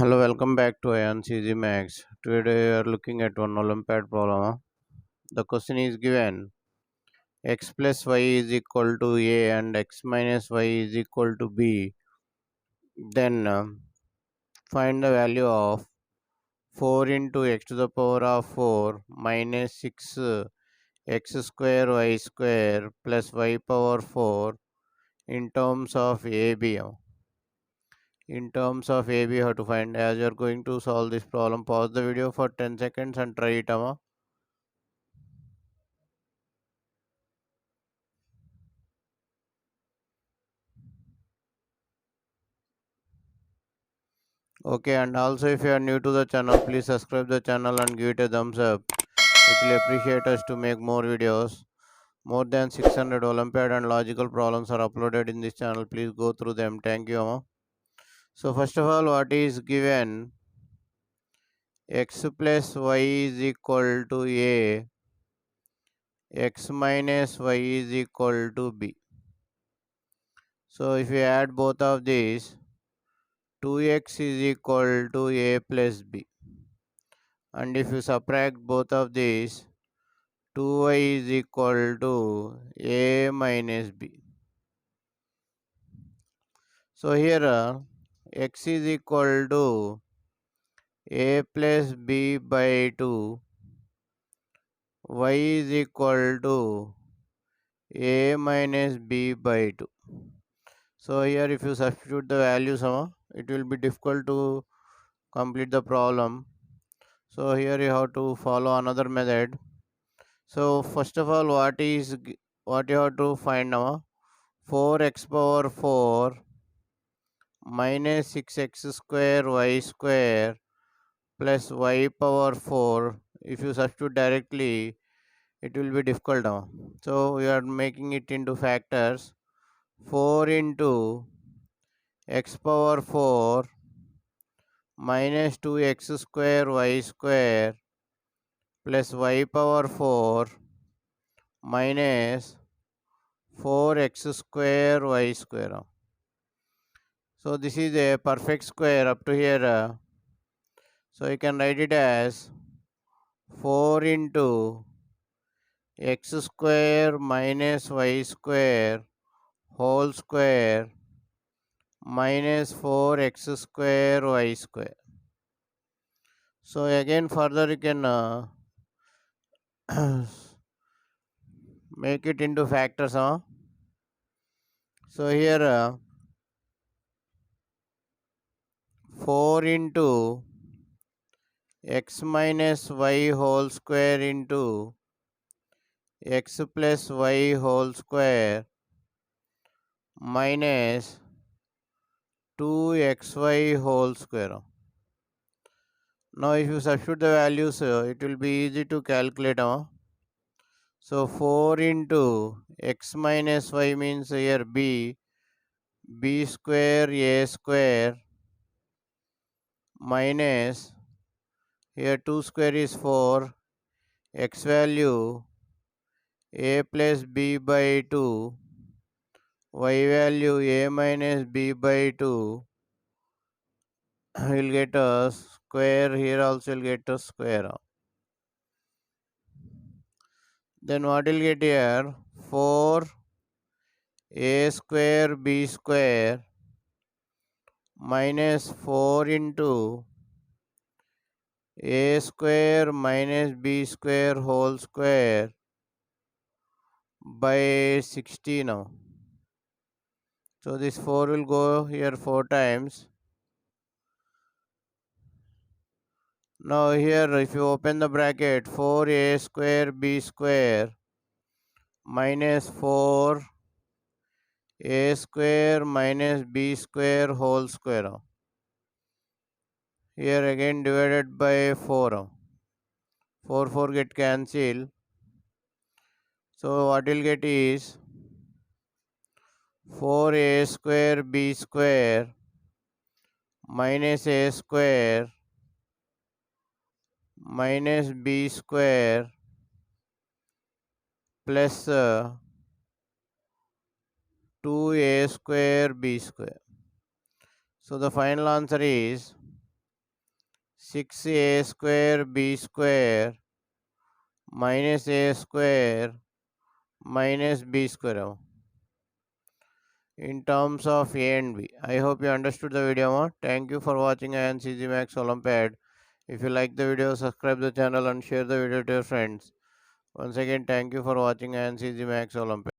Hello, welcome back to INCG Max. Today we are looking at one olympiad problem. The question is given x plus y is equal to a and x minus y is equal to b. Then find the value of 4 into x to the power of 4 minus 6 x square y square plus y power 4 in terms of ab. In terms of AB, how to find. As you are going to solve this problem, pause the video for 10 seconds and try it. Okay, and also if you are new to the channel, please subscribe the channel and give it a thumbs up. It will appreciate us to make more videos. More than 600 Olympiad and logical problems are uploaded in this channel. Please go through them. Thank you. So first of all, what is given? X plus y is equal to a. X minus y is equal to b. So if we add both of these, 2x is equal to a plus b. And if you subtract both of these, 2y is equal to a minus b. So here x is equal to a plus b by 2, y is equal to a minus b by 2. So here if you substitute the values, it will be difficult to complete the problem. So here you have to follow another method. So first of all, what you have to find now? 4x power 4 minus 6x square y square plus y power 4. If you substitute directly, it will be difficult now. So we are making it into factors. 4 into x power 4 minus 2x square y square plus y power 4 minus 4x square y square. So this is a perfect square up to here. So you can write it as 4 into x square minus y square whole square minus 4x square y square. So again further you can make it into factors. So here 4 into x minus y whole square into x plus y whole square minus 2xy whole square. Now if you substitute the values, it will be easy to calculate. So 4 into x minus y means here b square a square minus here 2 square is 4, x value a plus b by 2, y value a minus b by 2 will get a square, here also will get a square. Then what will get here? 4 a square b square minus 4 into a square minus b square whole square by 60 now. So this 4 will go here 4 times. Now here if you open the bracket, 4a square b square minus 4 a square minus b square whole square. Here again divided by 4. 4 get cancelled. So what you'll get is 4a square b square minus a square minus b square plus 2a square b square. So the final answer is 6a square b square minus a square minus b square in terms of a and b. I hope you understood the video more. Thank you for watching INCG Max Olympiad. If you like the video, subscribe the channel and share the video to your friends. Once again, thank you for watching INCG Max Olympiad.